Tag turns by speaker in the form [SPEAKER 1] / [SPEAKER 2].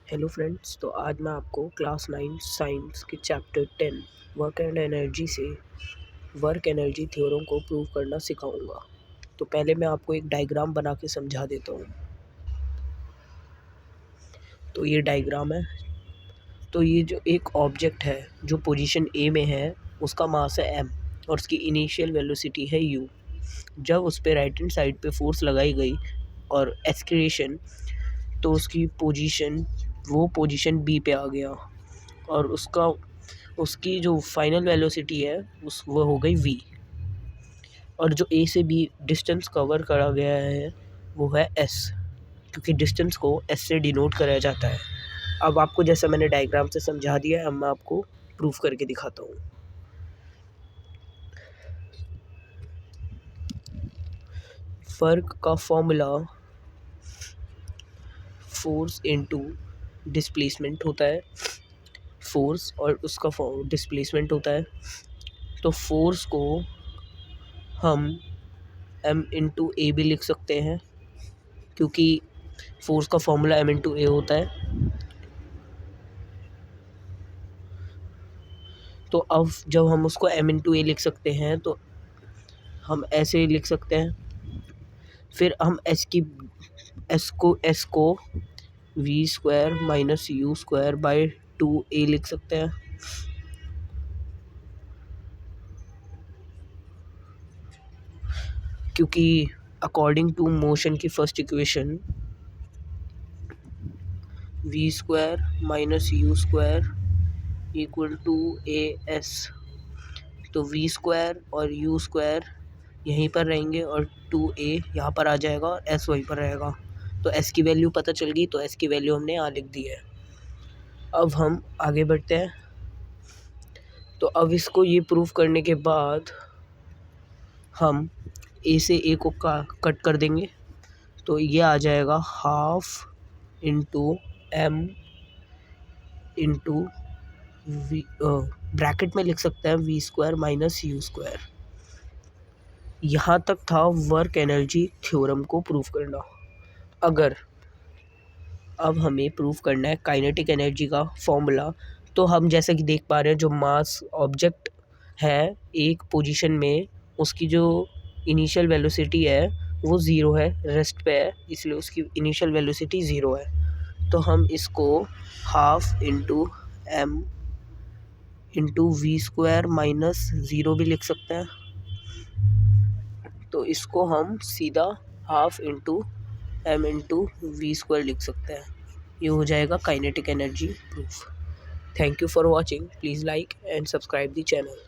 [SPEAKER 1] Hello friends, तो आज मैं आपको क्लास 9 साइंस के चैप्टर 10 वर्क एंड एनर्जी से वर्क एनर्जी थ्योरम को प्रूव करना सिखाऊंगा। तो पहले मैं आपको एक डायग्राम बना के समझा देता हूँ। तो ये डायग्राम है। तो ये जो एक ऑब्जेक्ट है जो पोजीशन ए में है, उसका मास है m और उसकी इनिशियल वेलोसिटी है u। जब उस पर राइट हैंड साइड पे फोर्स लगाई गई और एक्सक्रेशन, तो उसकी पोजीशन बी पे आ गया और उसकी जो फाइनल वेलोसिटी है वो हो गई v। और जो ए से बी डिस्टेंस कवर करा गया है वो है s, क्योंकि डिस्टेंस को s से डिनोट करा जाता है। अब आपको जैसा मैंने डायग्राम से समझा दिया है, अब मैं आपको प्रूफ करके दिखाता हूँ। वर्क का फॉर्मूला फोर्स इनटू डिस्प्लेसमेंट होता है, फोर्स और उसका डिस्प्लेसमेंट होता है। तो फोर्स को हम m इंटू ए भी लिख सकते हैं, क्योंकि फोर्स का फॉर्मूला m इंटू ए होता है। तो अब जब हम उसको m इंटू ए लिख सकते हैं तो हम ऐसे लिख सकते हैं। फिर हम s को v square minus u square by 2a लिख सकते हैं। क्योंकि अकॉर्डिंग टू मोशन की first equation v square minus u square equal to A S, तो v स्क्वायर और u स्क्वायर यहीं पर रहेंगे और 2a यहाँ पर आ जाएगा और s वहीं पर रहेगा। तो s की वैल्यू पता चल गई, तो s की वैल्यू हमने यहाँ लिख दी है। अब हम आगे बढ़ते हैं। तो अब इसको ये प्रूव करने के बाद हम a से a को कट कर देंगे, तो ये आ जाएगा half into m into V, bracket में लिख सकते हैं v square minus u square. यहाँ तक था वर्क एनर्जी थ्योरम को प्रूव करना। अगर अब हमें प्रूव करना है काइनेटिक एनर्जी का फॉर्मूला, तो हम जैसे कि देख पा रहे हैं, जो मास ऑब्जेक्ट है एक पोजीशन में, उसकी जो इनिशियल वेलोसिटी है वो ज़ीरो है, रेस्ट पे है, इसलिए उसकी इनिशियल वेलोसिटी ज़ीरो है। तो हम इसको half into m into V square minus zero भी लिख सकते हैं। तो इसको हम सीधा half into m into V square लिख सकते हैं। ये हो जाएगा kinetic energy proof. Thank you for watching. Please like and subscribe the channel.